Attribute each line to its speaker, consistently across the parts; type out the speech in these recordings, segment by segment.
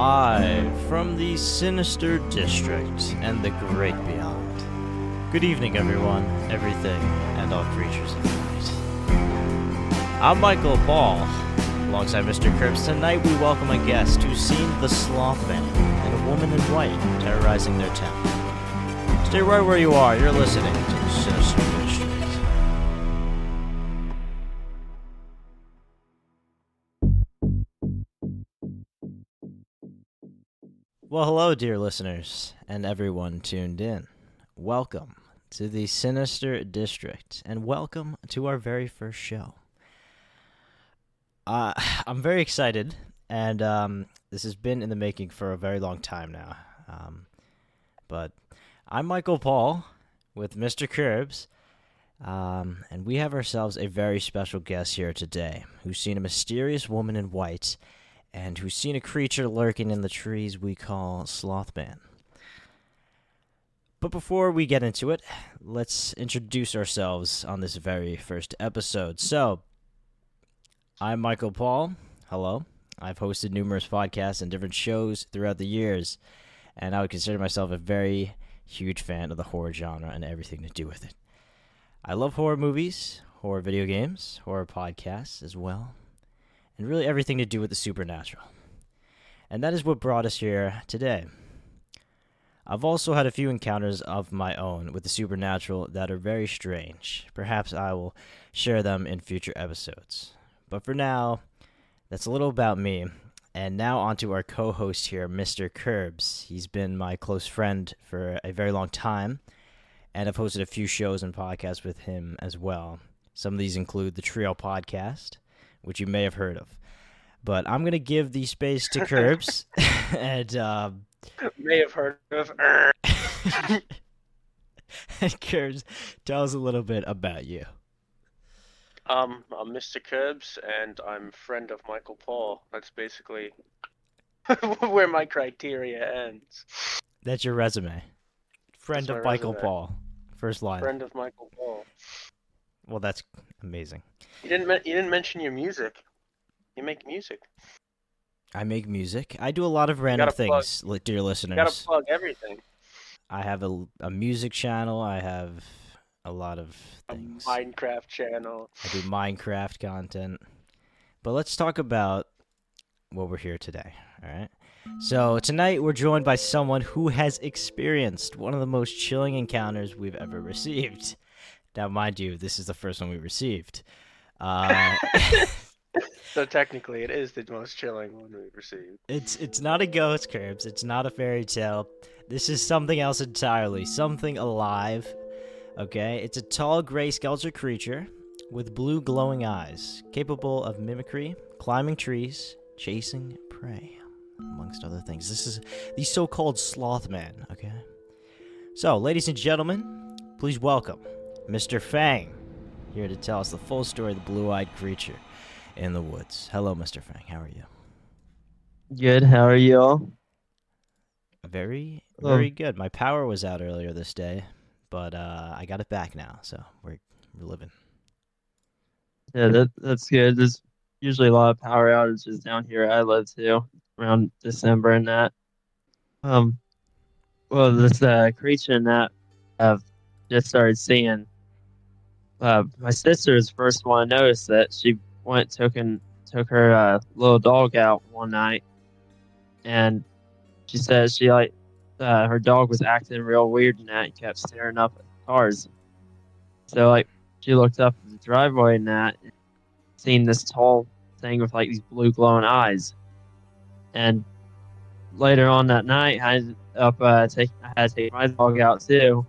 Speaker 1: Live from the Sinister District and the Great Beyond. Good evening, everyone, everything, and all creatures of light. I'm Michael Paul. Alongside Mr. Cripps, tonight we welcome a guest who's seen the Slothman and a woman in white terrorizing their town. Stay right where you are. You're listening to the Sinister District. Well, hello, dear listeners, and everyone tuned in. Welcome to the Sinister District, and welcome to our very first show. I'm very excited, and this has been in the making for a very long time now. But I'm Michael Paul with Mr. Curbs, and we have ourselves a very special guest here today who's seen a mysterious woman in white and who's seen a creature lurking in the trees we call Slothman. But before we get into it, let's introduce ourselves on this very first episode. So, I'm Michael Paul. Hello. I've hosted numerous podcasts and different shows throughout the years, and I would consider myself a very huge fan of the horror genre and everything to do with it. I love horror movies, horror video games, horror podcasts as well, and really everything to do with the supernatural. And that is what brought us here today. I've also had a few encounters of my own with the supernatural that are very strange. Perhaps I will share them in future episodes. But for now, that's a little about me. And now on to our co-host here, Mr. Curbs. He's been my close friend for a very long time, and I've hosted a few shows and podcasts with him as well. Some of these include the Trio Podcast, which you may have heard of. But I'm going to give the space to Curbs. And
Speaker 2: may have heard of.
Speaker 1: And Curbs, tell us a little bit about you.
Speaker 2: I'm Mr. Curbs, and I'm friend of Michael Paul. That's basically where my criteria ends.
Speaker 1: That's your resume. Friend of Michael Paul. First line.
Speaker 2: Friend of Michael Paul.
Speaker 1: Well, that's amazing.
Speaker 2: You didn't mention your music. You make music.
Speaker 1: I make music. I do a lot of random things, dear listeners.
Speaker 2: You gotta plug everything.
Speaker 1: I have a music channel. I have a lot of things.
Speaker 2: A Minecraft channel.
Speaker 1: I do Minecraft content. But let's talk about what we're here today, all right? So tonight we're joined by someone who has experienced one of the most chilling encounters we've ever received. Now, mind you, this is the first one we received.
Speaker 2: So technically, it is the most chilling one we've received.
Speaker 1: It's not a ghost, Curbs. It's not a fairy tale. This is something else entirely. Something alive. Okay? It's a tall, gray skeletal creature with blue glowing eyes, capable of mimicry, climbing trees, chasing prey, amongst other things. This is the so-called Slothman. Okay? So, ladies and gentlemen, please welcome Mr. Fang, here to tell us the full story of the blue-eyed creature in the woods. Hello, Mr. Fang. How are you?
Speaker 3: Good. How are you all?
Speaker 1: Very, very good. My power was out earlier this day, but I got it back now, so we're living.
Speaker 3: Yeah, that's good. There's usually a lot of power outages down here I live too, around December and that. Well, this creature that I've just started seeing. My sister's first one noticed that she took her little dog out one night, and she said she her dog was acting real weird and that and kept staring up at cars. So she looked up at the driveway and that, and seen this tall thing with these blue glowing eyes. And later on that night, I ended up I had to take my dog out too.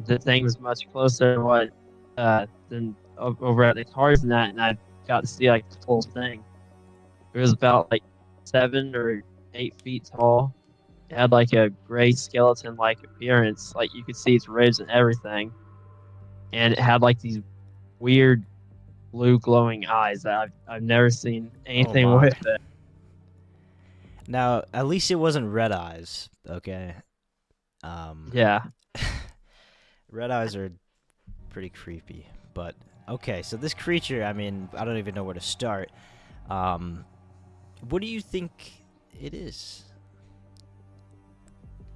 Speaker 3: The thing was much closer than over at the cars and that, and I got to see the whole thing. It was about 7 or 8 feet tall. It had a gray skeleton-like appearance, you could see its ribs and everything. And it had these weird blue glowing eyes that I've never seen anything with it.
Speaker 1: Now, at least it wasn't red eyes, okay?
Speaker 3: Yeah.
Speaker 1: Red eyes are pretty creepy, but okay, so this creature, I mean, I don't even know where to start. What do you think it is.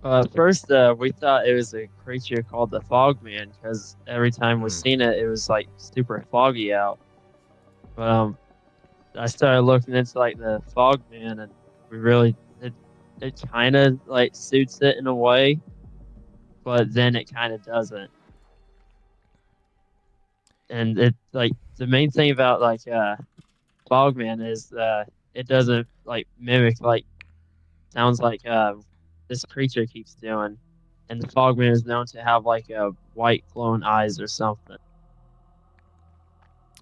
Speaker 3: At first, we thought it was a creature called the Fogman because every time we seen it, it was like super foggy out. But I started looking into like the Fogman, and we really it kind of like suits it in a way, but then it kind of doesn't. And it like the main thing about like Fogman is it doesn't like mimic like sounds like this creature keeps doing. And the Fogman is known to have like a white glowing eyes or something.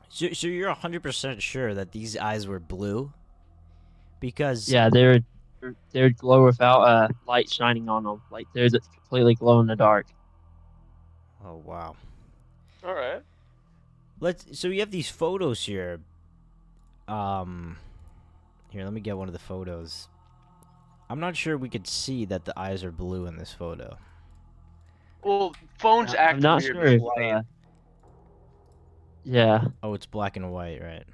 Speaker 1: So you're 100% sure that these eyes were blue? Because
Speaker 3: Yeah, they would glow without light shining on them. Like they're just completely glow in the dark.
Speaker 1: oh wow.
Speaker 2: All right.
Speaker 1: So you have these photos here. Here, let me get one of the photos. I'm not sure we could see that the eyes are blue in this photo.
Speaker 2: Well, phones
Speaker 3: I'm
Speaker 2: act
Speaker 3: not
Speaker 2: weird
Speaker 3: sure
Speaker 2: with
Speaker 3: if
Speaker 2: light.
Speaker 3: yeah.
Speaker 1: Oh, it's black and white, right?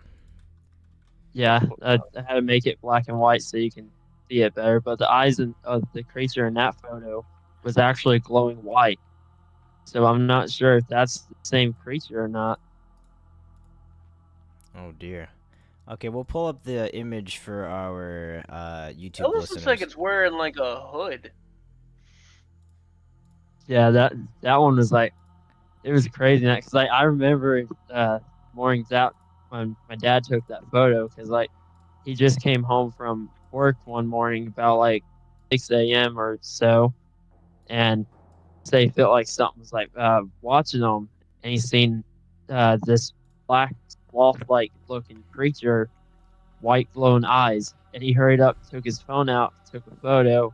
Speaker 3: Yeah, I had to make it black and white so you can see it better. But the eyes of the creature in that photo was actually glowing white. So I'm not sure if that's the same creature or not.
Speaker 1: Oh dear. Okay, we'll pull up the image for our
Speaker 2: It
Speaker 1: YouTube
Speaker 2: almost looks like
Speaker 1: listeners.
Speaker 2: it's wearing like a hood.
Speaker 3: Yeah, that one was like it was crazy because like I remember mornings out when my dad took that photo because like he just came home from work one morning about like 6 a.m. or so, and say he felt like something was like watching him, and he seen this black sloth like looking creature, white glowing eyes, and he hurried up, took his phone out, took a photo,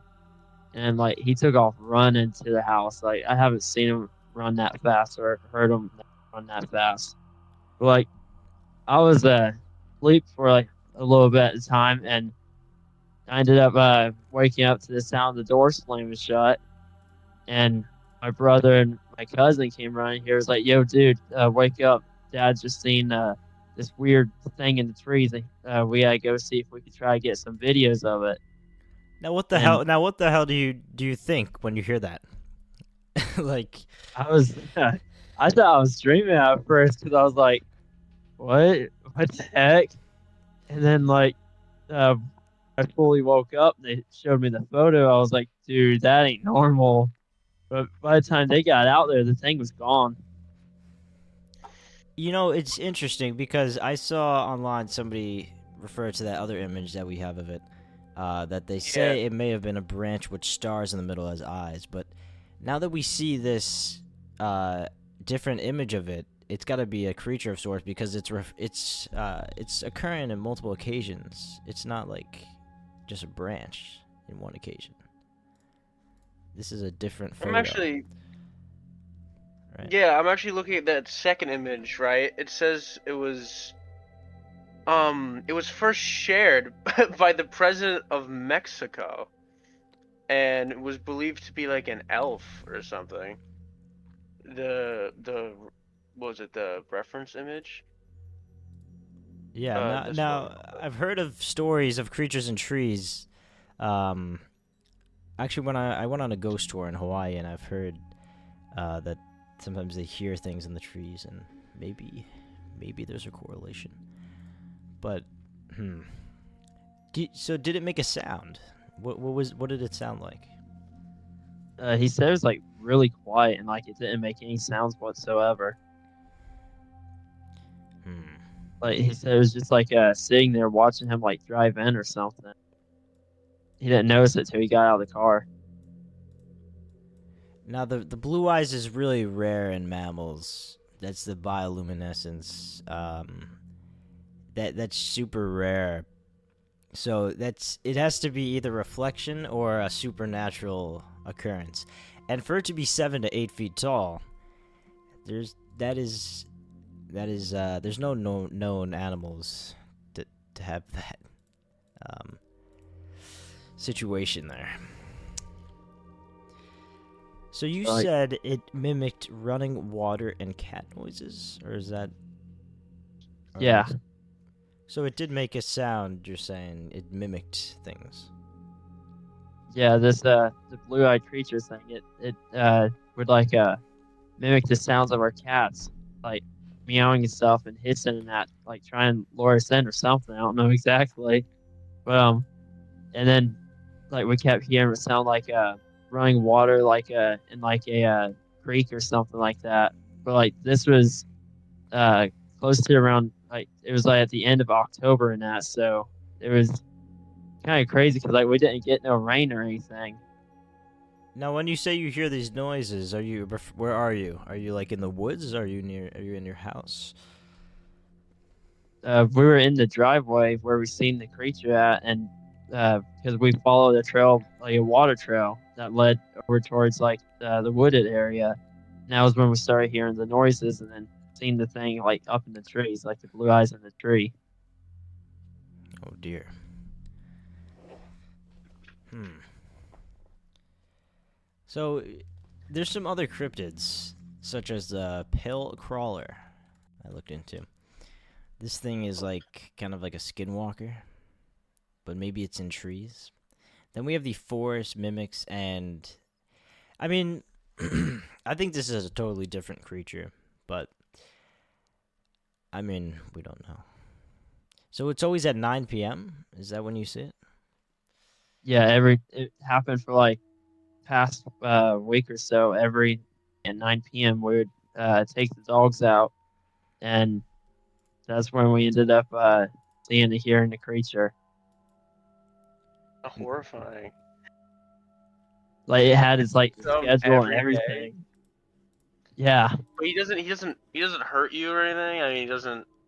Speaker 3: and like he took off running to the house. Like I haven't seen him run that fast or heard him run that fast. But like I was asleep for like a little bit at the time, and I ended up waking up to the sound of the door slamming shut, and my brother and my cousin came running here. It was like, "Yo, dude, wake up! Dad's just seen this weird thing in the trees. We gotta go see if we can try to get some videos of it."
Speaker 1: Now what the
Speaker 3: And
Speaker 1: hell? Now what the hell do you think when you hear that? Like,
Speaker 3: I was, I thought I was dreaming at first because I was like, "What? What the heck?" And then like, uh, I fully woke up. And they showed me the photo. I was like, "Dude, that ain't normal." But by the time they got out there, the thing was gone.
Speaker 1: it's interesting because I saw online somebody refer to that other image that we have of it, that they say it may have been a branch with stars in the middle as eyes, but now that we see this different image of it, it's got to be a creature of sorts because it's occurring in multiple occasions. It's not like just a branch in one occasion. This is a different photo.
Speaker 2: I'm actually,
Speaker 1: right?
Speaker 2: yeah, I'm actually looking at that second image. Right, it says it was first shared by the president of Mexico, and it was believed to be like an elf or something. The what was it, the reference image?
Speaker 1: Yeah. Now I've heard of stories of creatures in trees. Actually, when I went on a ghost tour in Hawaii, and I've heard that sometimes they hear things in the trees, and maybe there's a correlation. But so did it make a sound? What did it sound like?
Speaker 3: He said it was like really quiet and like it didn't make any sounds whatsoever. Like he said it was just like sitting there watching him like drive in or something. He didn't notice it till he got out of the car.
Speaker 1: Now the blue eyes is really rare in mammals. That's the bioluminescence. That's super rare. So it has to be either reflection or a supernatural occurrence. And for it to be 7 to 8 feet tall, there's no known animals to have that situation there. So you said it mimicked running water and cat noises, or is that?
Speaker 3: Yeah.
Speaker 1: So it did make a sound. You're saying it mimicked things.
Speaker 3: Yeah, this the blue-eyed creature thing. It would like mimic the sounds of our cats, like meowing and stuff and hissing and that, like try and lure us in or something. I don't know exactly, but and then like we kept hearing it sound like running water, like in like a creek or something like that. But like this was uh close to around like it was like at the end of October and that, so it was kind of crazy because like we didn't get no rain or anything.
Speaker 1: Now, when you say you hear these noises, where are you? Are you like in the woods? Are you in your house?
Speaker 3: We were in the driveway where we seen the creature at, and because we followed a trail, like a water trail that led over towards like the wooded area. And that was when we started hearing the noises, and then seeing the thing like up in the trees, like the blue eyes in the tree.
Speaker 1: Oh dear. So, there's some other cryptids, such as the pale crawler. I looked into. This thing is like kind of like a skinwalker, but maybe it's in trees. Then we have the forest mimics, and I mean, I think this is a totally different creature, but I mean, we don't know. So it's always at 9 p.m. Is that when you see it?
Speaker 3: Yeah, it happened for like past week or so. Every at 9 p.m. we would take the dogs out, and that's when we ended up seeing and hearing the creature.
Speaker 2: Horrifying.
Speaker 3: Like it had its like
Speaker 2: So
Speaker 3: schedule and
Speaker 2: every day.
Speaker 3: everything. Yeah.
Speaker 2: But he doesn't hurt you or anything. I mean,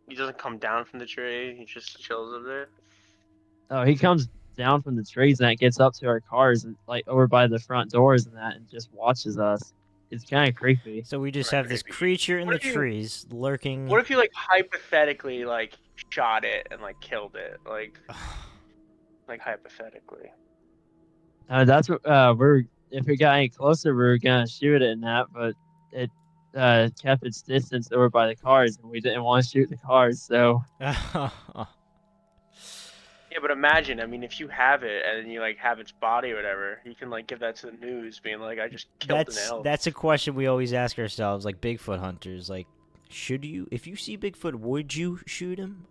Speaker 2: he doesn't come down from the tree. He just chills up there.
Speaker 3: Oh, he comes down from the trees and that gets up to our cars and like over by the front doors and that and just watches us. It's kind of creepy.
Speaker 1: So we just
Speaker 2: Right,
Speaker 1: have this
Speaker 2: creepy.
Speaker 1: creature in
Speaker 2: What
Speaker 1: the
Speaker 2: if you-
Speaker 1: trees lurking.
Speaker 2: What if you like hypothetically like shot it and like killed it, like hypothetically?
Speaker 3: That's what we're if it got any closer, we were gonna shoot it and that, but it kept its distance over by the cars and we didn't want to shoot the cars. So
Speaker 2: Yeah, but imagine, I mean, if you have it and you like have its body or whatever, you can like give that to the news, being like, "I just killed an elk."
Speaker 1: that's a question we always ask ourselves, like Bigfoot hunters. Like, if you see Bigfoot, would you shoot him,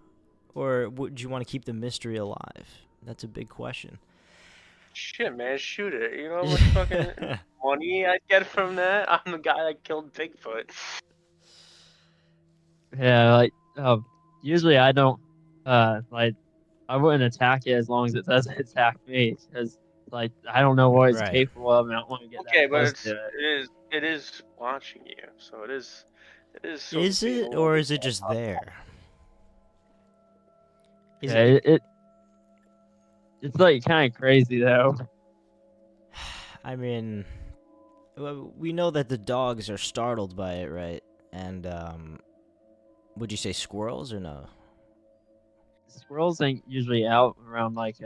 Speaker 1: or would you want to keep the mystery alive? That's a big question.
Speaker 2: Shit, man, shoot it. You know how much fucking money I'd get from that? I'm the guy that killed Bigfoot.
Speaker 3: yeah, like usually I don't like I wouldn't attack it as long as it doesn't attack me because like I don't know what it's
Speaker 1: Right.
Speaker 3: capable of and I don't want to get
Speaker 2: Okay,
Speaker 3: that
Speaker 2: but
Speaker 3: close to it.
Speaker 2: it is watching you, so it is. So
Speaker 1: Is
Speaker 2: to speak, a
Speaker 1: it,
Speaker 2: little
Speaker 1: or
Speaker 2: bit
Speaker 1: is it just
Speaker 2: more
Speaker 1: there? Is
Speaker 3: Yeah,
Speaker 1: it?
Speaker 3: it's like kind of crazy though.
Speaker 1: I mean, we know that the dogs are startled by it, right? And would you say squirrels or no?
Speaker 3: Squirrels ain't usually out around like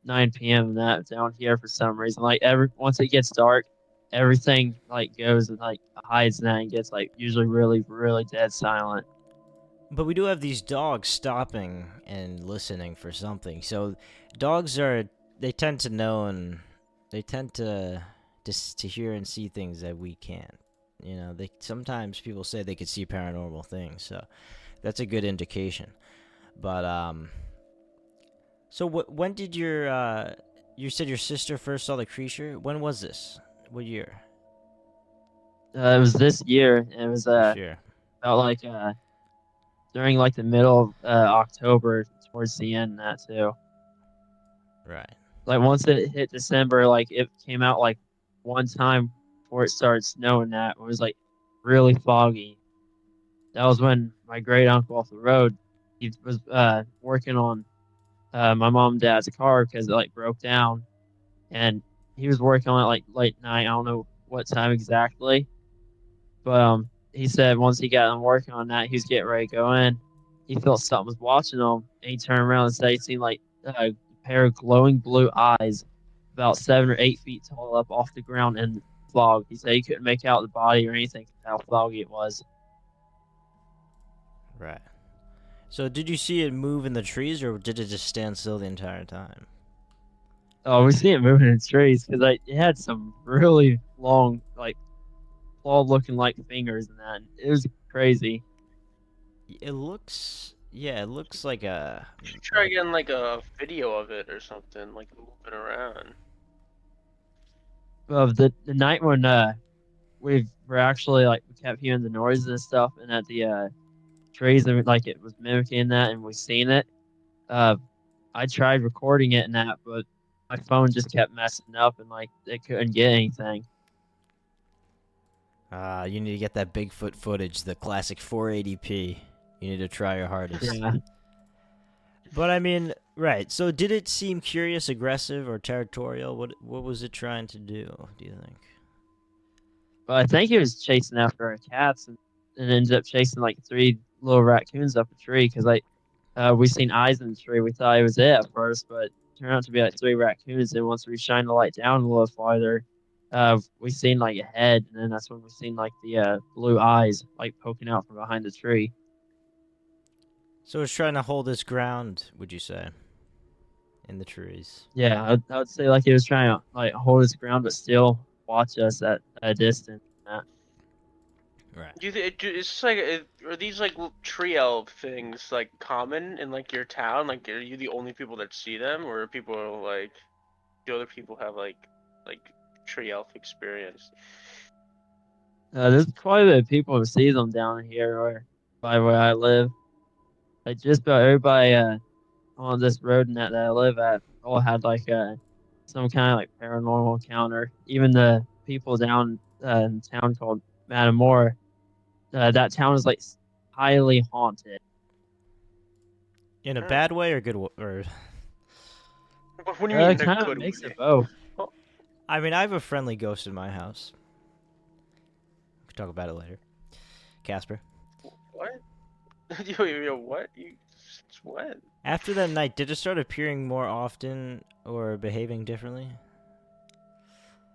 Speaker 3: 9 p.m. and that down here for some reason. Like every once it gets dark, everything like goes and like hides and that and gets like usually really really dead silent.
Speaker 1: But we do have these dogs stopping and listening for something. So dogs they tend to know, and they tend to hear and see things that we can't. You know, they sometimes people say they could see paranormal things, so that's a good indication. But so when did you said your sister first saw the creature? When was this? What year?
Speaker 3: It was this year. And it was
Speaker 1: This year.
Speaker 3: about like during like the middle of October towards the end that too.
Speaker 1: Right.
Speaker 3: Like once it hit December, like it came out like one time before it started snowing. That it was like really foggy. That was when my great uncle off the road, he was working on my mom and dad's car because it like broke down, and he was working on it like late night. I don't know what time exactly, but he said once he got done working on that, he was getting ready to go in. He felt something was watching him, and he turned around and said he seen like a pair of glowing blue eyes, about 7 or 8 feet tall, up off the ground in the fog. He said he couldn't make out the body or anything, how foggy it was.
Speaker 1: Right. So did you see it move in the trees, or did it just stand still the entire time?
Speaker 3: Oh, we see it moving in trees because like it had some really long, like claw-looking like fingers and that. It was crazy.
Speaker 1: It looks, yeah, it looks like a,
Speaker 2: You should try getting like a video of it or something, like moving around.
Speaker 3: Of the night when we're actually like we kept hearing the noises and stuff, and at the trees and like it was mimicking that, and we seen it. Uh, I tried recording it and that, but my phone just kept messing up and like it couldn't get anything.
Speaker 1: you need to get that Bigfoot footage, the classic 480p. You need to try your hardest.
Speaker 3: Yeah.
Speaker 1: But I mean, right. So did it seem curious, aggressive, or territorial? What was it trying to do you think?
Speaker 3: But I think he was chasing after our cats and ended up chasing like three little raccoons up a tree because like we seen eyes in the tree. We thought it was it at first, but it turned out to be like three raccoons. And once we shined the light down a little farther, we seen like a head, and then that's when we seen like the blue eyes like poking out from behind the tree.
Speaker 1: So it's trying to hold its ground, would you say, in the trees?
Speaker 3: Yeah, I would say like he was trying to like hold his ground, but still watch us at a distance.
Speaker 1: Right.
Speaker 2: Do you it's just like are these like tree elf things like common in like your town? Like, are you the only people that see them, or are people like do other people have like tree elf experience?
Speaker 3: There's quite a bit of people who see them down here or by where I live. Like just about everybody on this road and that I live at all had like some kind of like paranormal encounter. Even the people down in a town called Matamora, that town is like highly haunted.
Speaker 1: In a bad way or good or?
Speaker 2: What do you mean
Speaker 3: It
Speaker 2: in a
Speaker 3: kind of
Speaker 2: good
Speaker 3: makes
Speaker 2: way?
Speaker 3: it both.
Speaker 1: I mean, I have a friendly ghost in my house. We can talk about it later. Casper.
Speaker 2: What? Yo, what? Since when?
Speaker 1: After that night, did it start appearing more often or behaving differently?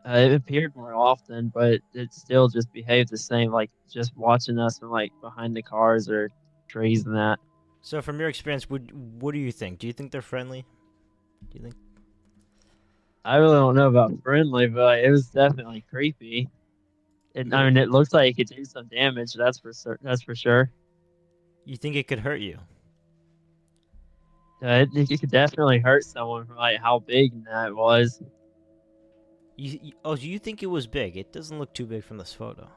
Speaker 3: It appeared more often, but it still just behaved the same, like just watching us from like behind the cars or trees and that.
Speaker 1: So, from your experience, what do you think? Do you think they're friendly? Do you think?
Speaker 3: I really don't know about friendly, but it was definitely creepy. I mean, it looks like it could do some damage. That's for That's for sure.
Speaker 1: You think it could hurt you?
Speaker 3: It could definitely hurt someone from like how big that was.
Speaker 1: Oh, you think it was big? It doesn't look too big from this photo.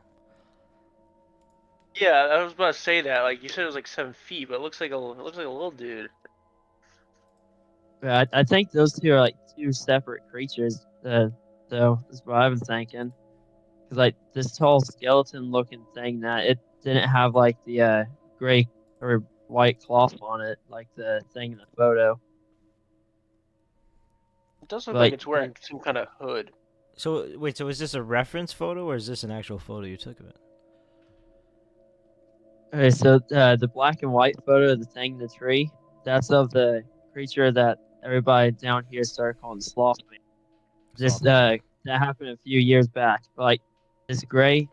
Speaker 2: Yeah, I was about to say that. Like you said, it was like 7 feet, but it looks like a little dude.
Speaker 3: But I think those two are like two separate creatures. Though is what I've been thinking. Because like this tall skeleton-looking thing, that it didn't have like the gray or white cloth on it, like the thing in the photo.
Speaker 2: It does look
Speaker 3: But,
Speaker 2: like it's wearing some kind of hood.
Speaker 1: So wait, so is this a reference photo or is this an actual photo you took of it?
Speaker 3: Okay, so the black and white photo of the thing in the tree, that's of the creature that everybody down here started calling Slothman. That happened a few years back. But, like this gray,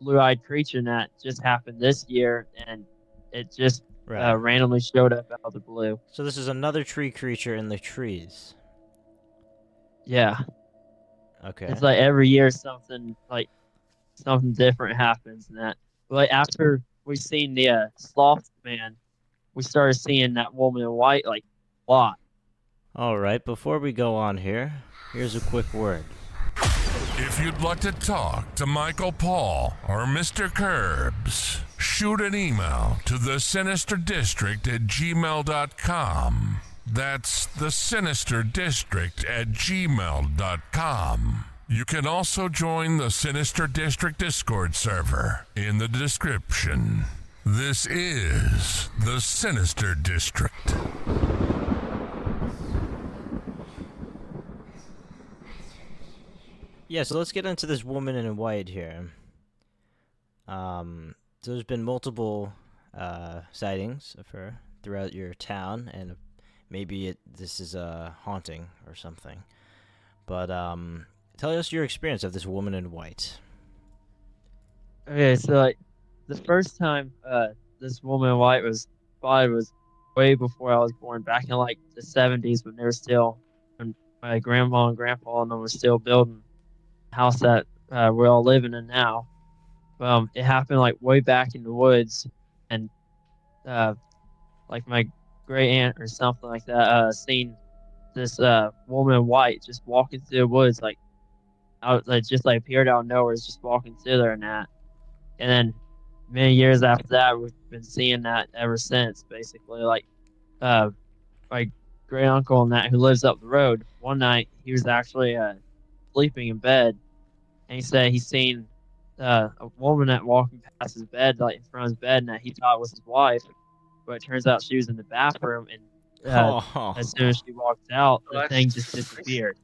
Speaker 3: blue-eyed creature that just happened this year, and it just randomly showed up out of the blue.
Speaker 1: So this is another tree creature in the trees.
Speaker 3: Yeah.
Speaker 1: Okay.
Speaker 3: It's like every year something different happens, and that. But, like after we seen the sloth man, we started seeing that woman in white like a lot.
Speaker 1: All right. Before we go on here, here's a quick word.
Speaker 4: If you'd like to talk to Michael Paul or Mr. Curbs, shoot an email to theSinisterDistrict@gmail.com. That's theSinisterDistrict@gmail.com. You can also join the Sinister District Discord server in the description. This is the Sinister District.
Speaker 1: Yeah, so let's get into this woman in white here. So there's been multiple sightings of her throughout your town, and maybe this is a haunting or something. But tell us your experience of this woman in white.
Speaker 3: Okay, so like the first time this woman in white was spotted was way before I was born, back in like the 70s when they were still my grandma and grandpa and them were still building the house that we're all living in now. It happened like way back in the woods, and like my great aunt or something like that seen this woman in white just walking through the woods, like out, like just like appeared out of nowhere, just walking through there and that. And then many years after that, we've been seeing that ever since. Basically, like uh, my great uncle and that who lives up the road. One night he was actually sleeping in bed, and he said he seen a woman that walking past his bed, like in front of his bed, and that he thought was his wife, but it turns out she was in the bathroom. And
Speaker 1: Oh,
Speaker 3: as soon as she walked out,
Speaker 2: Oh,
Speaker 3: the thing just disappeared.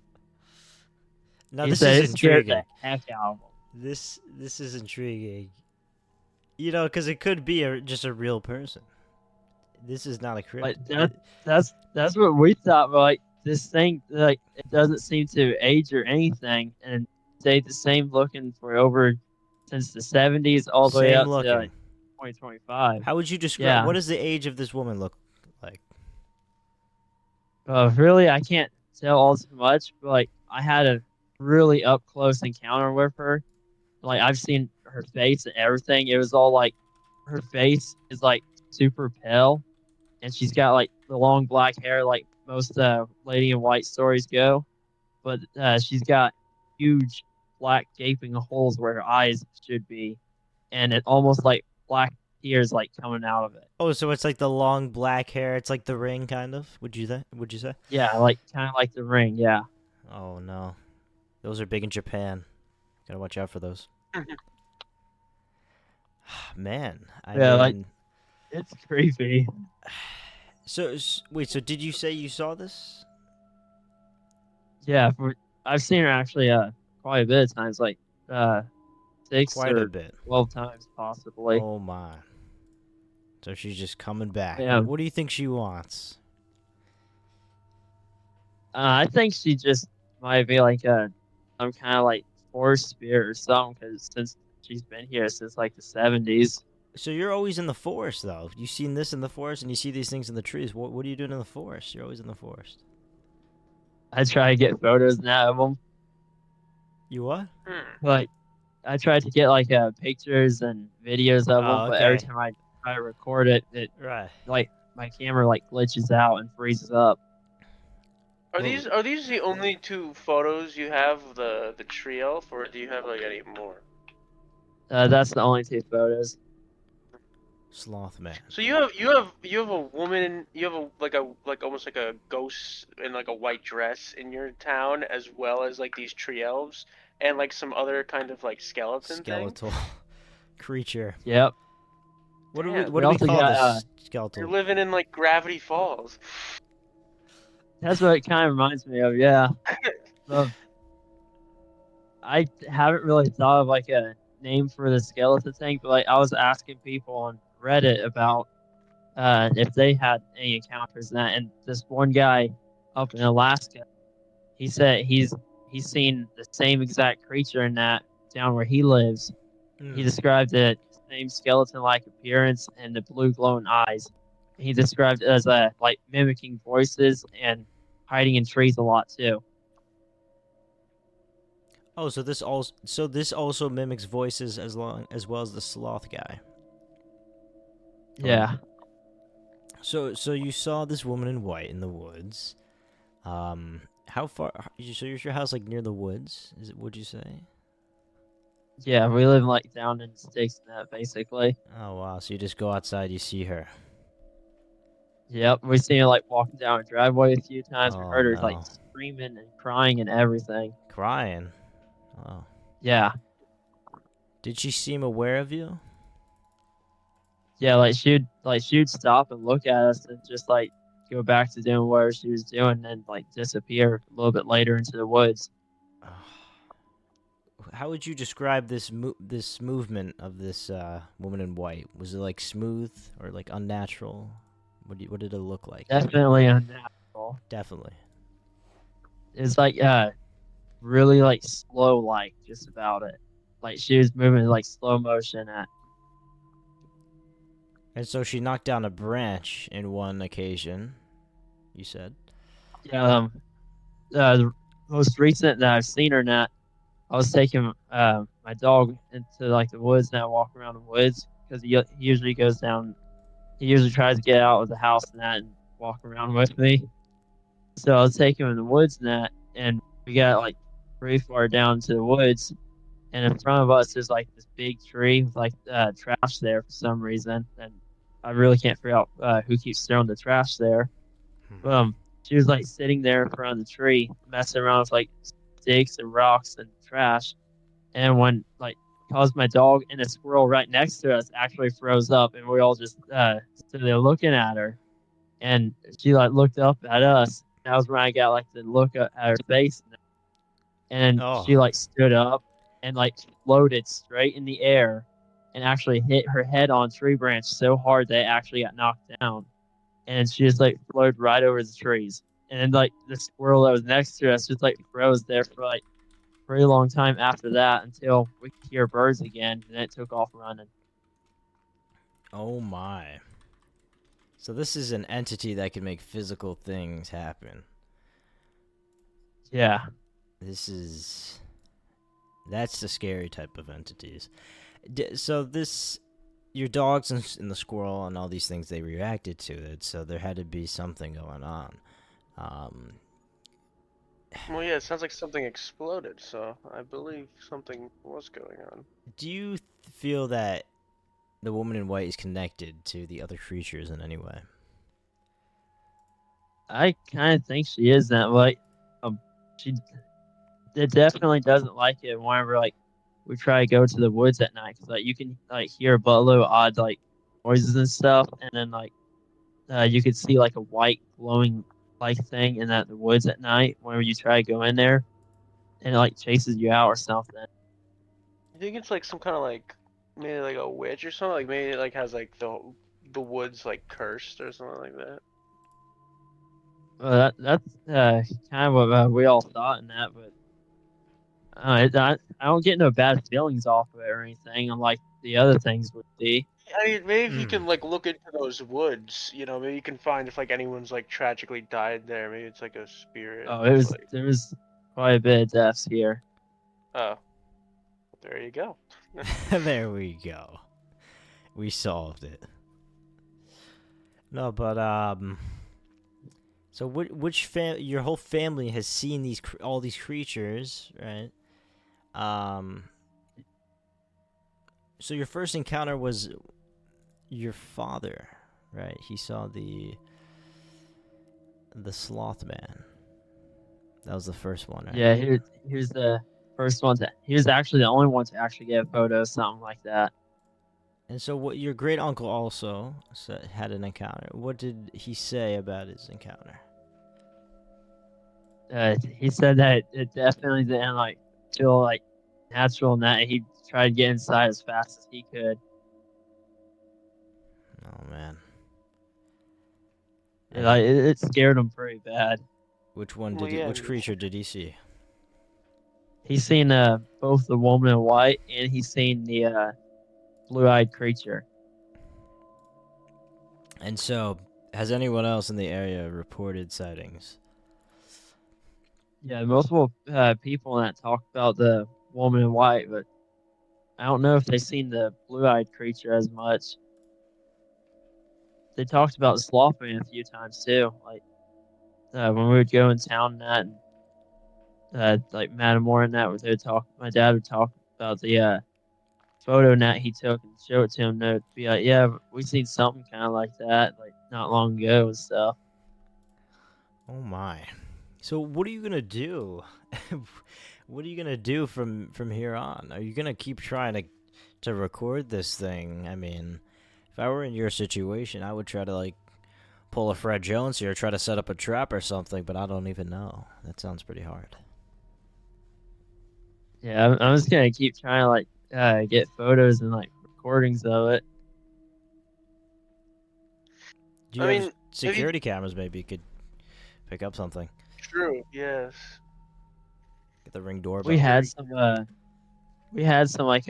Speaker 1: now
Speaker 3: He
Speaker 1: this
Speaker 3: said
Speaker 1: is
Speaker 3: it scared
Speaker 1: intriguing.
Speaker 3: the heck out of him.
Speaker 1: This is intriguing. You know, because it could be just a real person. This is not a crypt.
Speaker 3: Like that's what we thought. But like this thing, like it doesn't seem to age or anything, and stayed the same looking for over since the 70s all the way
Speaker 1: Same
Speaker 3: up
Speaker 1: looking.
Speaker 3: to 2025.
Speaker 1: How would you describe?
Speaker 3: Yeah.
Speaker 1: What does the age of this woman look like?
Speaker 3: Really, I can't tell all too much, but like I had a really up close encounter with her. Like I've seen her face and everything. It was all like her face is like super pale, and she's got like the long black hair, like most Lady in White stories go. But she's got huge black gaping holes where her eyes should be, and it almost like black tears like coming out of it.
Speaker 1: Oh, so it's like the long black hair. It's like the Ring, kind of. Would you say?
Speaker 3: Yeah, like kind of like the Ring. Yeah.
Speaker 1: Oh no, those are big in Japan. Gotta watch out for those. Man, I
Speaker 3: Yeah, like-
Speaker 1: mean,
Speaker 3: It's creepy.
Speaker 1: wait. So did you say you saw this?
Speaker 3: Yeah, I've seen her actually quite a bit of times, like 6
Speaker 1: Quite
Speaker 3: or
Speaker 1: a bit.
Speaker 3: 12 times possibly.
Speaker 1: Oh my. So she's just coming back.
Speaker 3: Yeah.
Speaker 1: What do you think she wants?
Speaker 3: I think she just might be like some kind of like forest spirit or something, because since she's been here since like the 70s.
Speaker 1: So you're always in the forest, though. You've seen this in the forest, and you see these things in the trees. What are you doing in the forest? You're always in the forest.
Speaker 3: I try to get photos now of them.
Speaker 1: You what?
Speaker 3: Like I tried to get like pictures and videos of them,
Speaker 1: Oh,
Speaker 3: but every
Speaker 1: okay.
Speaker 3: time I try to record it, it
Speaker 1: Right.
Speaker 3: like my camera like glitches out and freezes up.
Speaker 2: Are these the only two photos you have of the tree elf, or do you have like any more?
Speaker 3: That's the only 2 photos.
Speaker 1: Slothman.
Speaker 2: So you have a woman, you have like almost like a ghost in like a white dress in your town, as well as like these tree elves and like some other kind of like skeleton thing.
Speaker 1: Skeletal creature.
Speaker 3: Yep.
Speaker 1: What do
Speaker 2: Damn.
Speaker 1: we
Speaker 3: We
Speaker 1: call
Speaker 3: also got,
Speaker 1: this
Speaker 2: You're
Speaker 1: skeletal?
Speaker 2: living in like Gravity Falls.
Speaker 3: That's what it kind of reminds me of, yeah. I haven't really thought of like a name for the skeleton thing, but like I was asking people on Reddit about if they had any encounters in that, and this one guy up in Alaska, he said he's seen the same exact creature in that down where he lives.
Speaker 1: Hmm.
Speaker 3: He described it same skeleton-like appearance and the blue glowing eyes. He described it as like mimicking voices and hiding in trees a lot too.
Speaker 1: Oh, so this also mimics voices as well as the sloth guy.
Speaker 3: Yeah.
Speaker 1: So you saw this woman in white in the woods. How far? So is your house like near the woods? Would you say?
Speaker 3: Yeah, we live like down in sticks and that basically.
Speaker 1: Oh wow! So you just go outside, you see her.
Speaker 3: Yep, we seen her like walking down a driveway a few times. We
Speaker 1: Oh,
Speaker 3: heard her like
Speaker 1: no.
Speaker 3: screaming and crying and everything.
Speaker 1: Crying. Oh.
Speaker 3: Yeah,
Speaker 1: Did she seem aware of you?
Speaker 3: yeah, like she'd stop and look at us and just like go back to doing whatever she was doing and like disappear a little bit later into the woods.
Speaker 1: How would you describe this movement of this woman in white? Was it like smooth or like unnatural? What did it look like?
Speaker 3: Definitely unnatural.
Speaker 1: Definitely.
Speaker 3: It's like really like slow, like just about it. Like she was moving like slow motion at.
Speaker 1: And so she knocked down a branch in one occasion. You said.
Speaker 3: Yeah, the most recent that I've seen her net, I was taking my dog into like the woods and I walk around the woods because he usually goes down. He usually tries to get out of the house and that and walk around with me. So I was taking him in the woods and that, and we got like pretty far down to the woods, and in front of us is like this big tree with like trash there for some reason, and I really can't figure out who keeps throwing the trash there. She was like sitting there in front of the tree, messing around with like sticks and rocks and trash, and when like caused my dog and a squirrel right next to us actually froze up, and we all just stood there looking at her, and she like looked up at us. That was when I got like the look at her face, and she like stood up and like floated straight in the air and actually hit her head on a tree branch so hard that it actually got knocked down. And she just like floated right over the trees. And then like the squirrel that was next to us just like froze there for like a pretty long time after that until we could hear birds again, and it took off running.
Speaker 1: Oh my. So this is an entity that can make physical things happen.
Speaker 3: Yeah.
Speaker 1: That's the scary type of entities. So your dogs and the squirrel and all these things, they reacted to it, so there had to be something going on.
Speaker 2: Well, yeah, it sounds like something exploded, so I believe something was going on.
Speaker 1: Do you feel that the woman in white is connected to the other creatures in any way?
Speaker 3: I kind of think she is that way. She definitely doesn't like it whenever like we try to go to the woods at night, because like you can like hear a buttload of odd like noises and stuff, and then like you could see like a white glowing like thing in the woods at night whenever you try to go in there, and it like chases you out or something.
Speaker 2: You think it's like some kind of like maybe like a witch or something? Like maybe it like has like the woods like cursed or something like that.
Speaker 3: Well, that's kind of what we all thought in that, but I don't get no bad feelings off of it or anything, unlike the other things would be.
Speaker 2: I mean, maybe if you can like look into those woods, you know, maybe you can find if like anyone's like tragically died there. Maybe it's like a spirit.
Speaker 3: Oh, there
Speaker 2: like...
Speaker 3: was quite a bit of deaths here.
Speaker 2: Oh, there you go.
Speaker 1: There we go. We solved it. No, but so your whole family has seen all these creatures, right? So your first encounter was your father, right? He saw the Slothman. That was the first one, right?
Speaker 3: Yeah, he was the first one he was actually the only one to actually get a photo, something like that.
Speaker 1: And so what your great uncle also had an encounter. What did he say about his encounter?
Speaker 3: He said that it definitely didn't like feel like natural, and that he tried to get inside as fast as he could.
Speaker 1: Oh man.
Speaker 3: Like it scared him pretty bad.
Speaker 1: Which one
Speaker 2: Well,
Speaker 1: did
Speaker 2: yeah,
Speaker 1: which creature did he see?
Speaker 3: He's seen both the woman in white and he's seen the blue-eyed creature.
Speaker 1: And so, has anyone else in the area reported sightings?
Speaker 3: Yeah, multiple people that talked about the woman in white, but I don't know if they've seen the blue-eyed creature as much. They talked about Slothman a few times too, like when we would go in town and that, like Matamore and that, where they would talk. My dad would talk about the photo net he took and show it to him. They'd be like, "Yeah, we seen something kind of like that, like not long ago and stuff."
Speaker 1: Oh my! So what are you gonna do? What are you gonna do from here on? Are you gonna keep trying to record this thing? I mean, if I were in your situation, I would try to like pull a Fred Jones here, try to set up a trap or something, but I don't even know. That sounds pretty hard.
Speaker 3: Yeah, I'm just gonna keep trying to like get photos and like recordings of it.
Speaker 1: Do you have security cameras? Maybe you could pick up something.
Speaker 2: True. Yes.
Speaker 1: Get the Ring doorbell.
Speaker 3: We had some like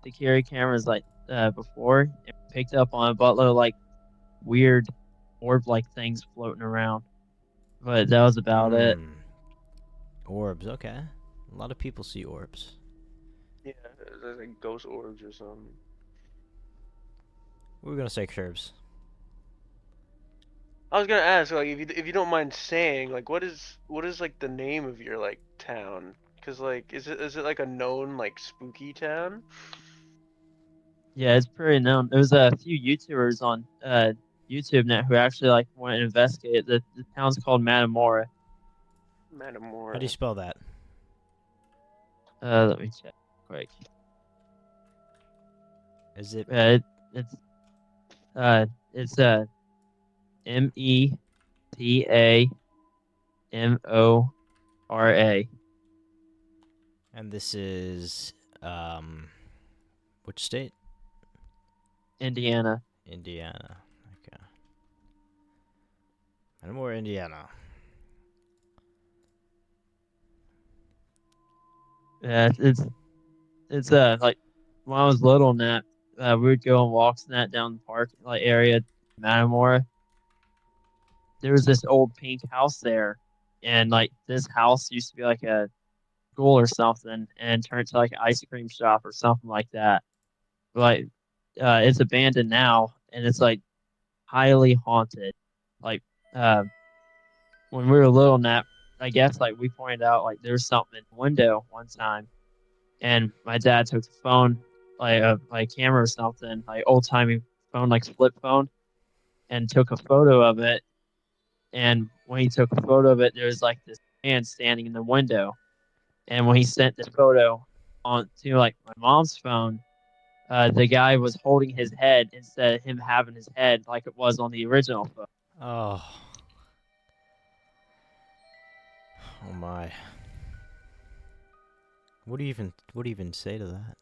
Speaker 3: security cameras like before, and picked up on a buttload of like weird orb like things floating around, but that was about it.
Speaker 1: Orbs, okay. A lot of people see orbs.
Speaker 2: Yeah, there's like ghost orbs or something.
Speaker 1: What were we gonna say, Curbs?
Speaker 2: I was gonna ask, like, if you don't mind saying, like, what is like the name of your like town? Cause like, is it like a known like spooky town?
Speaker 3: Yeah, it's pretty known. There's a few YouTubers on YouTube now who actually like want to investigate it. The town's called Matamora.
Speaker 2: Matamora.
Speaker 1: How do you spell that?
Speaker 3: Let me check quick.
Speaker 1: Is it
Speaker 3: It's Metamora.
Speaker 1: and this is which state?
Speaker 3: Indiana.
Speaker 1: Indiana. Okay. Metamora, Indiana.
Speaker 3: Yeah, it's like when I was little, and that we would go on walks and that down the park like area, Matamora. There was this old pink house there, and like this house used to be like a school or something, and turned to like an ice cream shop or something like that. But, like, it's abandoned now, and it's like highly haunted. Like, when we were little, Nat, I guess like we pointed out like there was something in the window one time, and my dad took the phone, like a camera or something, like old timey phone, like flip phone, and took a photo of it. And when he took a photo of it, there was like this man standing in the window. And when he sent the photo on to like my mom's phone, the guy was holding his head instead of him having his head like it was on the original photo.
Speaker 1: Oh. Oh my. What do you even say to that?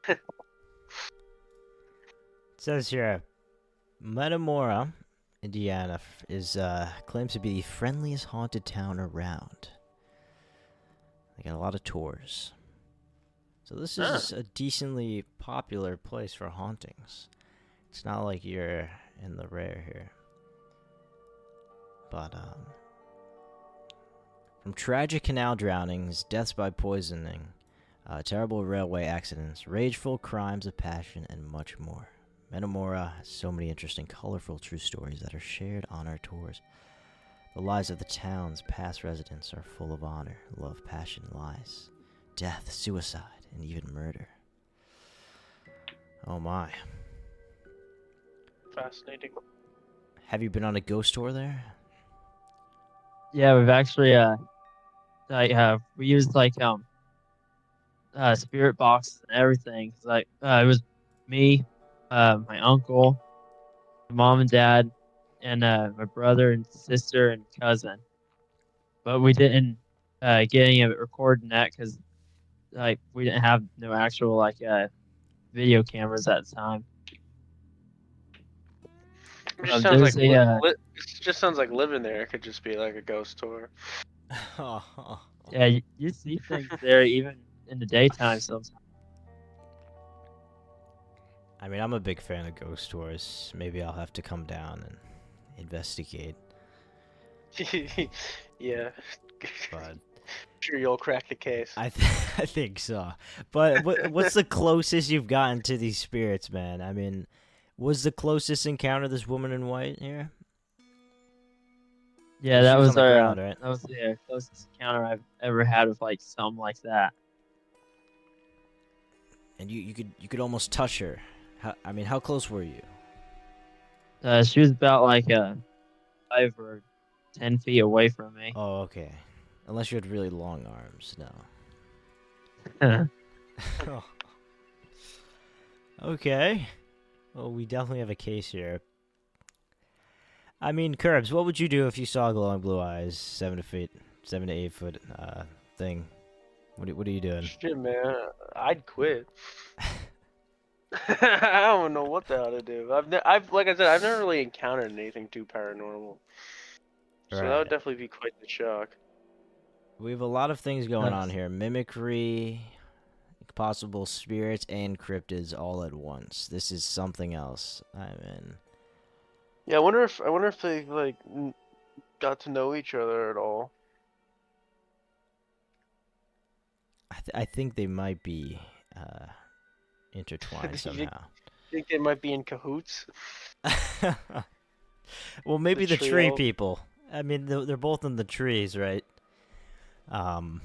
Speaker 1: It says here, Metamora, Indiana, is claims to be the friendliest haunted town around. They got a lot of tours. So this is a decently popular place for hauntings. It's not like you're in the rare here. But from tragic canal drownings, deaths by poisoning, terrible railway accidents, rageful crimes of passion, and much more. Metamora has so many interesting, colorful, true stories that are shared on our tours. The lives of the town's past residents are full of honor, love, passion, lies, death, suicide, and even murder. Oh my.
Speaker 2: Fascinating.
Speaker 1: Have you been on a ghost tour there?
Speaker 3: Yeah, we've actually we used like spirit box and everything. Like it was me, my uncle, my mom and dad, and my brother and sister and cousin. But we didn't get any of it recorded in that because like we didn't have no actual like video cameras at the time.
Speaker 2: It just sounds like
Speaker 3: it
Speaker 2: just sounds like living there could just be like a ghost tour.
Speaker 3: Yeah, you see things there even in the daytime sometimes.
Speaker 1: I mean, I'm a big fan of ghost tours. Maybe I'll have to come down and investigate.
Speaker 2: Yeah.
Speaker 1: But
Speaker 2: Sure, you'll crack the case.
Speaker 1: I think so. But what's the closest you've gotten to these spirits, man? I mean, was the closest encounter this woman in white here?
Speaker 3: Yeah,
Speaker 1: She
Speaker 3: that
Speaker 1: was
Speaker 3: was
Speaker 1: on the
Speaker 3: our
Speaker 1: ground, right?
Speaker 3: that was the closest encounter I've ever had with like something like that.
Speaker 1: And you could almost touch her. How close were you?
Speaker 3: She was about like 5 or 10 feet away from me.
Speaker 1: Oh, okay. Unless you had really long arms, no. Okay. Well, we definitely have a case here. I mean, Curbs, what would you do if you saw glowing blue eyes, 7 to 8 foot thing? What are you doing?
Speaker 2: Shit, man, I'd quit. I don't know what the hell to do. I've like I said, I've never really encountered anything too paranormal. So that
Speaker 1: Right.
Speaker 2: would definitely be quite the shock.
Speaker 1: We have a lot of things going on here. Mimicry, possible spirits, and cryptids all at once. This is something else. I mean,
Speaker 2: Yeah, I wonder if they like got to know each other at all.
Speaker 1: I think they might be intertwined
Speaker 2: You
Speaker 1: somehow.
Speaker 2: think they might be in cahoots?
Speaker 1: Well, maybe the tree
Speaker 2: trio?
Speaker 1: people. I mean, they're both in the trees, right? Um,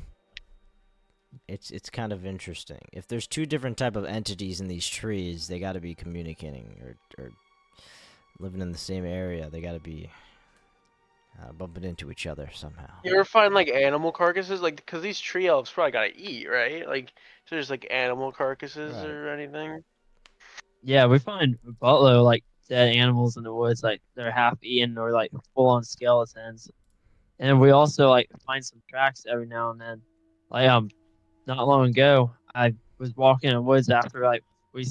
Speaker 1: it's kind of interesting. If there's two different type of entities in these trees, they got to be communicating or living in the same area. They got to be bumping into each other somehow.
Speaker 2: You ever find like animal carcasses? Like, because these tree elves probably gotta eat, right? Like, so there's like animal carcasses
Speaker 1: Right.
Speaker 2: or anything?
Speaker 3: Yeah, we find a buttload like dead animals in the woods, like they're half eaten or like full on skeletons. And we also like find some tracks every now and then. Like not long ago, I was walking in the woods after like we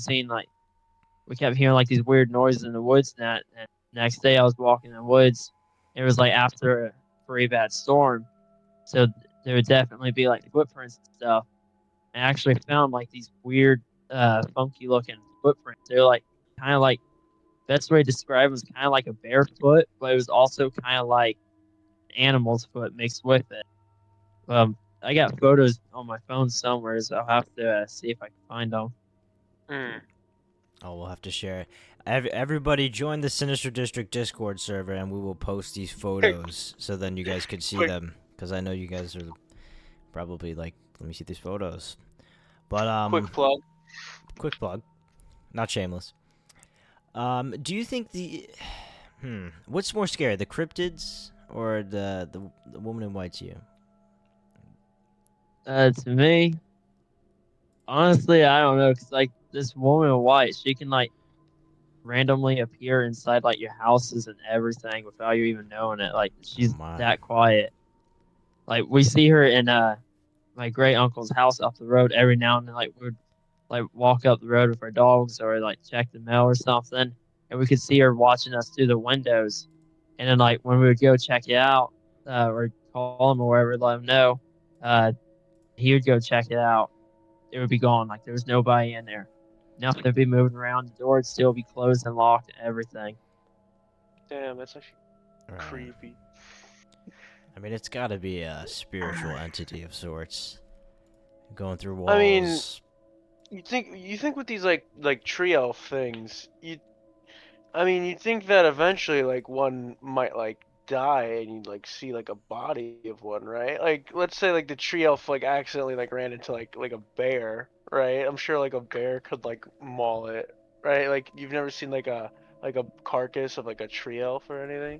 Speaker 3: kept hearing like these weird noises in the woods. And next day I was walking in the woods. It was like after a pretty bad storm, so there would definitely be like footprints and stuff. I actually found like these weird, funky looking footprints. They're like kind of like best way to describe them is kind of like a bare foot, but it was also kind of like animal's foot mixed with it. I got photos on my phone somewhere, so I'll have to see if I can find them.
Speaker 2: Hmm.
Speaker 1: Oh, we'll have to share it. Everybody join the Sinister District Discord server, and we will post these photos so then you guys could see
Speaker 2: Quick.
Speaker 1: them. Because I know you guys are probably like, let me see these photos. But
Speaker 2: Quick plug.
Speaker 1: quick plug, not shameless. Do you think what's more scary, the cryptids or the woman in white to you?
Speaker 3: To me, honestly, I don't know, cause like this woman in white, she can like randomly appear inside like your houses and everything without you even knowing it. Like she's
Speaker 1: my.
Speaker 3: that quiet. Like we see her in my great uncle's house up the road every now and then. Like we would like walk up the road with our dogs or like check the mail or something, and we could see her watching us through the windows. And then like when we would go check it out, or call him or wherever, let him know, he would go check it out. It would be gone. Like there was nobody in there. Nothing would be moving around. The door would still be closed and locked and everything.
Speaker 2: Damn, that's actually
Speaker 1: Right.
Speaker 2: creepy.
Speaker 1: I mean, it's got to be a spiritual entity of sorts, going through walls.
Speaker 2: I mean, you think with these like tree elf things, you'd think that eventually like one might like die and you'd like see like a body of one, right? Like let's say like the tree elf like accidentally like ran into like a bear, right? I'm sure like a bear could like maul it, right? Like you've never seen like a carcass of like a tree elf or anything.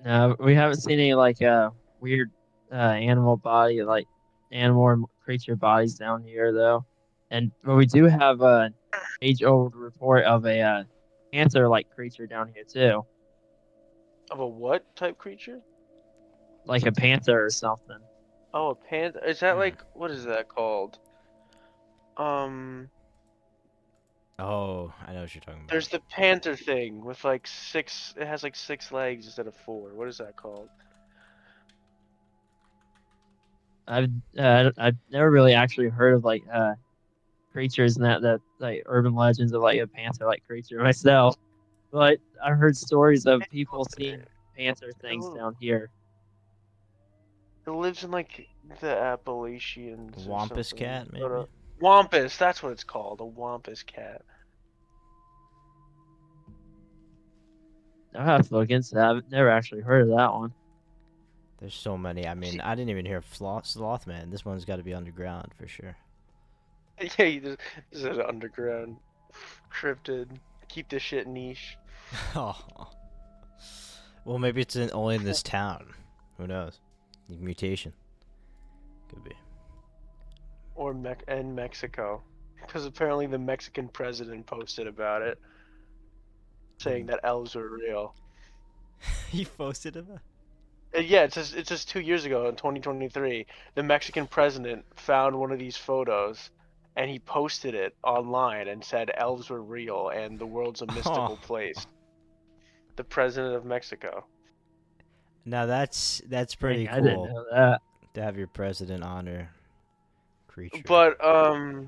Speaker 3: No, we haven't seen any like weird animal body, like animal or creature bodies down here though. But we do have a age-old report of a panther-like creature down here too,
Speaker 2: Of a what type creature?
Speaker 3: like a panther or something.
Speaker 2: Oh, a panther. Is that
Speaker 1: Hmm.
Speaker 2: like what is that called?
Speaker 1: Oh, I know what you're talking about.
Speaker 2: There's the panther thing with like six. It has like 6 legs instead of 4. What is that called?
Speaker 3: I've never really actually heard of like creatures and that like urban legends of like a panther-like creature myself, but I've heard stories of people seeing panther things down here.
Speaker 2: It lives in like the Appalachians. or
Speaker 1: Wampus
Speaker 2: something.
Speaker 1: cat, maybe?
Speaker 2: Wampus. That's what it's called. A wampus cat.
Speaker 3: I'll have to look into that. I've never actually heard of that one.
Speaker 1: There's so many. I mean, I didn't even hear of Slothman. This one's got to be underground for sure.
Speaker 2: Yeah, this is an underground cryptid. Keep this shit niche.
Speaker 1: Oh. Well, maybe it's only in this town. Who knows? Mutation. Could be.
Speaker 2: Or Mexico, because apparently the Mexican president posted about it, saying that elves are real.
Speaker 1: He posted it?
Speaker 2: Yeah, it's just 2 years ago in 2023. The Mexican president found one of these photos, and he posted it online and said elves were real and the world's a mystical place. The president of Mexico.
Speaker 1: Now that's pretty
Speaker 3: I didn't
Speaker 1: cool
Speaker 3: know that.
Speaker 1: to have your president honor creature.
Speaker 2: But I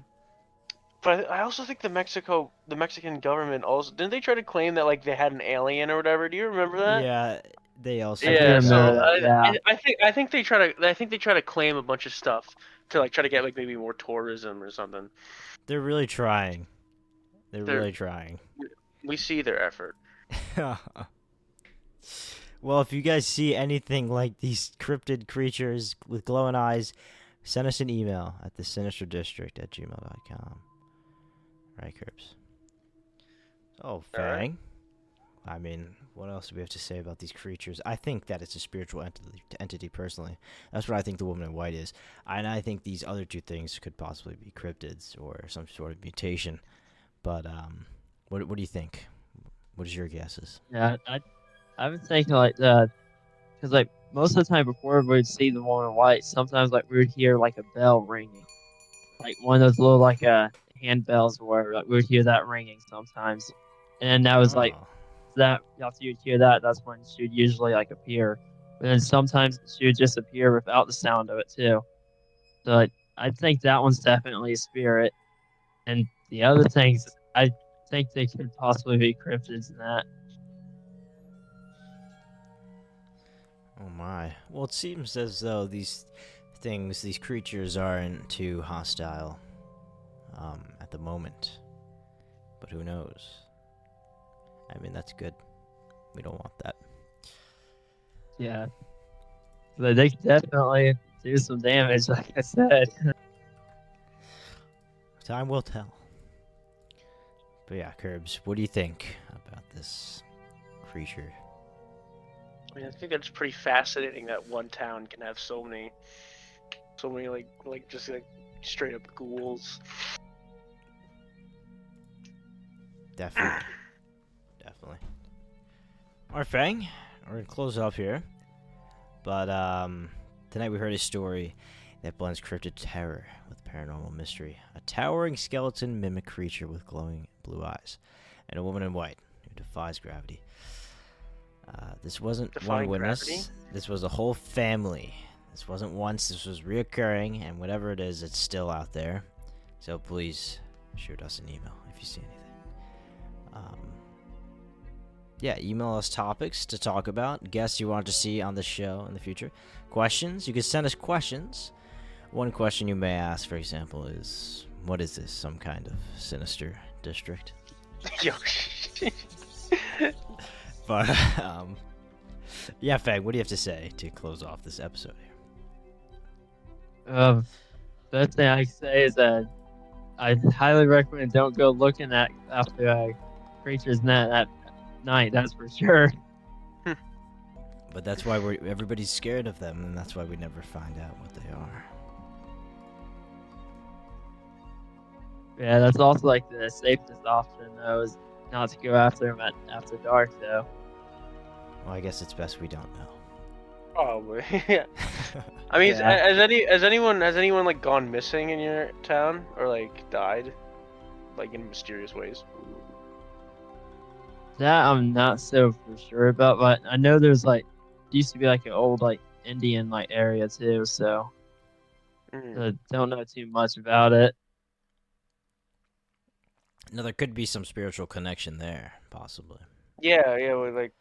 Speaker 2: also think the Mexican government also didn't they try to claim that like they had an alien or whatever? Do you remember that?
Speaker 1: Yeah, they also.
Speaker 3: I do
Speaker 2: Yeah, so
Speaker 3: remember that, yeah.
Speaker 2: I think they try to claim a bunch of stuff to like try to get like maybe more tourism or something.
Speaker 1: They're really trying. They're
Speaker 2: They're-
Speaker 1: really trying.
Speaker 2: We see their effort.
Speaker 1: Well, if you guys see anything like these cryptid creatures with glowing eyes, send us an email at theSinisterDistrict@gmail.com. Right, Curbs? Oh, Fang.
Speaker 2: Alright.
Speaker 1: I mean, what else do we have to say about these creatures? I think that it's a spiritual entity personally. That's what I think the woman in white is. And I think these other two things could possibly be cryptids or some sort of mutation. But what do you think? What is your guesses?
Speaker 3: Yeah, I would think like that, because like most of the time before we'd see the woman in white, sometimes like we would hear like a bell ringing, like one of those little like hand bells or whatever. Like, we would hear that ringing sometimes, and that was like
Speaker 1: Oh.
Speaker 3: that. After you'd hear that, that's when she would usually like appear. But then sometimes she would just appear without the sound of it too. So like, I think that one's definitely a spirit, and the other things I think they could possibly be cryptids in that.
Speaker 1: Oh my. Well, it seems as though these creatures aren't too hostile at the moment. But who knows? I mean, that's good. We don't want that.
Speaker 3: Yeah. But they could definitely do some damage, like I said.
Speaker 1: Time will tell. But yeah, Curbs, what do you think about this creature?
Speaker 2: I mean, I think that's pretty fascinating that one town can have so many like just like straight up ghouls.
Speaker 1: Definitely. Definitely. Alright, Fang, we're gonna close it up here. But tonight we heard a story that blends cryptid terror with paranormal mystery. A towering skeleton mimic creature with glowing blue eyes. And a woman in white who defies gravity. This wasn't
Speaker 2: Defying
Speaker 1: one witness.
Speaker 2: gravity?
Speaker 1: This was a whole family. This wasn't once. This was reoccurring, and whatever it is, it's still out there. So please shoot us an email if you see anything. Yeah, email us topics to talk about, guests you want to see on the show in the future, questions. You can send us questions. One question you may ask, for example, is, what is this? Some kind of sinister district?
Speaker 2: Yo,
Speaker 1: But, yeah, Fang, what do you have to say to close off this episode here?
Speaker 3: Best thing I can say is that I highly recommend don't go looking at after creatures net at night. That's for sure.
Speaker 1: But that's why everybody's scared of them, and that's why we never find out what they are.
Speaker 3: Yeah, that's also like the safest option though, is not to go after them after dark though.
Speaker 1: Well, I guess it's best we don't know.
Speaker 2: probably. Yeah. I mean,
Speaker 3: Yeah.
Speaker 2: has anyone like gone missing in your town or like died, like in mysterious ways?
Speaker 3: That I'm not so for sure about, but I know there's like used to be like an old like Indian like area too, so
Speaker 2: Mm.
Speaker 3: I don't know too much about it.
Speaker 1: No, there could be some spiritual connection there, possibly.
Speaker 2: Yeah, with like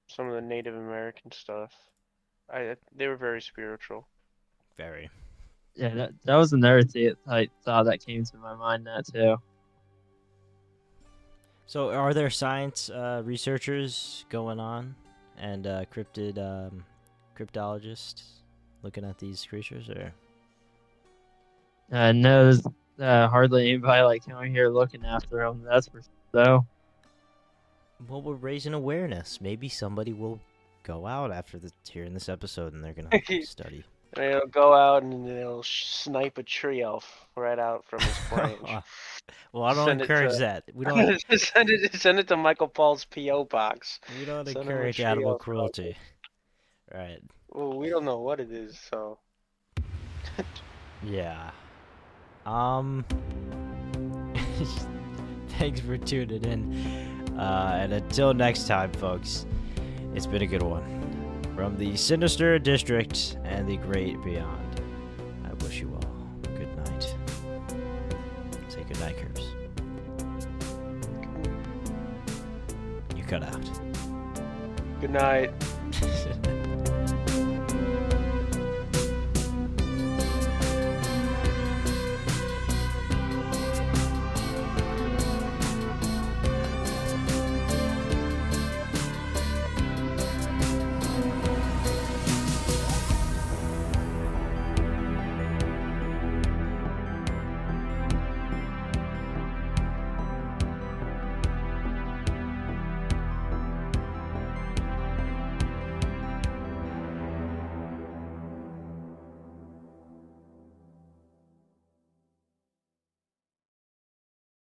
Speaker 2: some of the Native American stuff. They were very spiritual.
Speaker 1: Very.
Speaker 3: Yeah, that was another thought that came to my mind. That too.
Speaker 1: So, are there science researchers going on, and cryptologists looking at these creatures, or?
Speaker 3: No, there's hardly anybody like coming here looking after them. That's for sure. Though.
Speaker 1: Well, we're raising awareness. Maybe somebody will go out after hearing this episode, and they're gonna study.
Speaker 2: And they'll go out and they'll snipe a tree elf right out from his branch.
Speaker 1: Well, I don't
Speaker 2: Send it
Speaker 1: encourage
Speaker 2: to-
Speaker 1: that. We don't.
Speaker 2: send it to Michael Paul's P.O. box.
Speaker 1: We don't
Speaker 2: Send 'em a
Speaker 1: encourage
Speaker 2: tree
Speaker 1: animal
Speaker 2: elf,
Speaker 1: cruelty. Right.
Speaker 2: Well, we don't know what it is, so.
Speaker 1: Yeah. Thanks for tuning in. And until next time, folks, it's been a good one. From the Sinister District and the Great Beyond, I wish you all good night. Say good night, Curbs. You cut out.
Speaker 2: Good night.